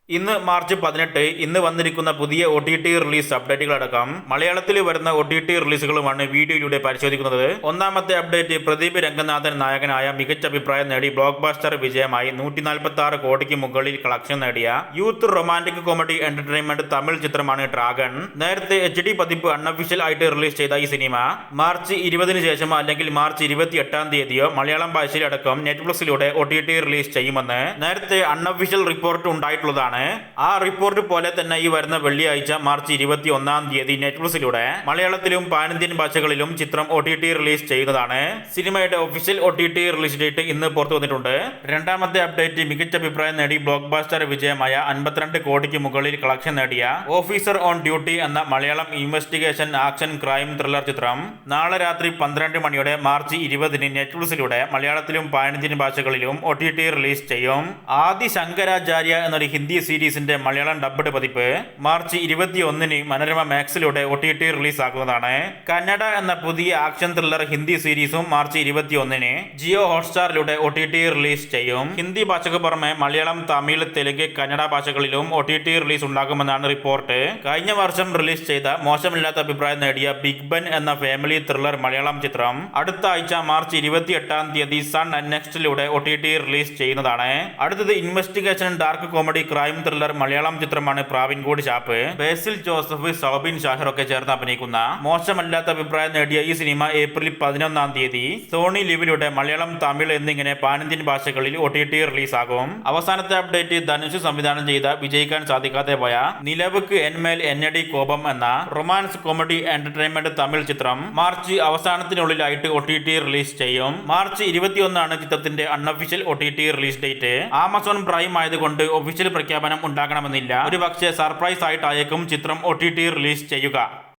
ഇന്ന് മാർച്ച് 18. ഇന്ന് വന്നിരിക്കുന്ന പുതിയ OTT റിലീസ് അപ്ഡേറ്റുകളടക്കം മലയാളത്തിൽ വരുന്ന OTT റിലീസുകളുമാണ് വീഡിയോയിലൂടെ പരിശോധിക്കുന്നത്. ഒന്നാമത്തെ അപ്ഡേറ്റ്, പ്രദീപ് രംഗനാഥൻ നായകനായ മികച്ച അഭിപ്രായം നേടി ബ്ലോക്ക് ബസ്റ്റർ വിജയമായി 146 കോടിക്ക് മുകളിൽ കളക്ഷൻ നേടിയ youth romantic comedy entertainment Tamil ചിത്രമാണ് ഡ്രാഗൺ. നേരത്തെ HD പതിപ്പ് അൺഒഫീഷ്യൽ ആയിട്ട് റിലീസ് ചെയ്ത ഈ സിനിമ മാർച്ച് 20 ശേഷമോ അല്ലെങ്കിൽ മാർച്ച് 28 മലയാളം ഭാഷയിൽ അടക്കം നെറ്റ്ഫ്ലിക്സിലൂടെ OTT റിലീസ് ചെയ്യുമെന്ന് നേരത്തെ അൺഒഫീഷ്യൽ റിപ്പോർട്ട് ഉണ്ടായിട്ടുള്ളതാണ്. ആ റിപ്പോർട്ട് പോലെ തന്നെ ഈ വരുന്ന വെള്ളിയാഴ്ച മാർച്ച് 21 നെറ്റ്ഫ്ലിക്സിലൂടെ മലയാളത്തിലും പാനിന്ത്യൻ ഭാഷകളിലും ചിത്രം OTT റിലീസ് ചെയ്യുന്നതാണ്. സിനിമയുടെ ഒഫീഷ്യൽ OTT റിലീസ് ഡേറ്റ് ഇന്ന് പുറത്തു വന്നിട്ടുണ്ട്. രണ്ടാമത്തെ അപ്ഡേറ്റ്, മികച്ച അഭിപ്രായം നേടി ബ്ലോക്ക് ബസ്റ്റർ വിജയമായ 52 കോടിക്ക് മുകളിൽ കളക്ഷൻ നേടിയ ഓഫീസർ ഓൺ ഡ്യൂട്ടി എന്ന Malayalam investigation action crime thriller ചിത്രം നാളെ രാത്രി 12 മണിയോടെ മാർച്ച് 20 നെറ്റ്ഫ്ലിക്സിലൂടെ മലയാളത്തിലും പാനിന്ത്യൻ ഭാഷകളിലും OTT റിലീസ് ചെയ്യും. ആദി ശങ്കരാചാര്യ എന്നൊരു ഹിന്ദി സീരീസിന്റെ മലയാളം ഡബ്ബഡ് പതിപ്പ് മാർച്ച് 21 മനോരമ മാക്സിലൂടെ OTT റിലീസ് ആകുന്നതാണ്. കന്നഡ എന്ന പുതിയ ആക്ഷൻ ത്രില്ലർ ഹിന്ദി സീരീസും മാർച്ച് 21 ജിയോ ഹോട്ട്സ്റ്റാറിലൂടെ OTT റിലീസ് ചെയ്യും. ഹിന്ദി ഭാഷയ്ക്ക് പുറമെ മലയാളം, തമിഴ്, തെലുങ്ക്, കന്നഡ ഭാഷകളിലും OTT റിലീസ് ഉണ്ടാകുമെന്നാണ് റിപ്പോർട്ട്. കഴിഞ്ഞ വർഷം റിലീസ് ചെയ്ത മോശമില്ലാത്ത അഭിപ്രായം നേടിയ ബിഗ് ബൻ എന്ന ഫാമിലി ത്രില്ലർ മലയാളം ചിത്രം അടുത്ത ആഴ്ച മാർച്ച് 28 സൺ നെക്സ്റ്റിലൂടെ OTT റിലീസ് ചെയ്യുന്നതാണ്. അടുത്തത് investigation dark comedy crime thriller Malayalam ചിത്രമാണ് പ്രാവിൻകൂട് ചാപ്പ്. ബേസിൽ ജോസഫ്, സൗബിൻ ഷാഹിർ ഒക്കെ ചേർന്ന് അഭിനയിക്കുന്ന മോശമല്ലാത്ത അഭിപ്രായം നേടിയ ഈ സിനിമ ഏപ്രിൽ 11 സോണി ലിവിലൂടെ മലയാളം, തമിഴ് എന്നിങ്ങനെ പാനിന്ത്യൻ ഭാഷകളിൽ OTT റിലീസ് ആകും. അവസാനത്തെ അപ്ഡേറ്റ്, ധനുഷ് സംവിധാനം ചെയ്ത വിജയിക്കാൻ സാധിക്കാതെ പോയ നിലവുക്ക് എന്മേൽ എന്നടി കോപം എന്ന റൊമാൻസ് കോമഡി എന്റർടൈൻമെന്റ് തമിഴ് ചിത്രം മാർച്ച് അവസാനത്തിനുള്ളിലായിട്ട് OTT റിലീസ് ചെയ്യും. മാർച്ച് 21 ചിത്രത്തിന്റെ unofficial OTT release date. Amazon prime ആയതുകൊണ്ട് ഒഫീഷ്യൽ പ്രഖ്യാപനം ഉണ്ടാകണമെന്നില്ല. ഒരു പക്ഷേ സർപ്രൈസ് ആയിട്ടായേക്കും ചിത്രം OTT റിലീസ് ചെയ്യുക.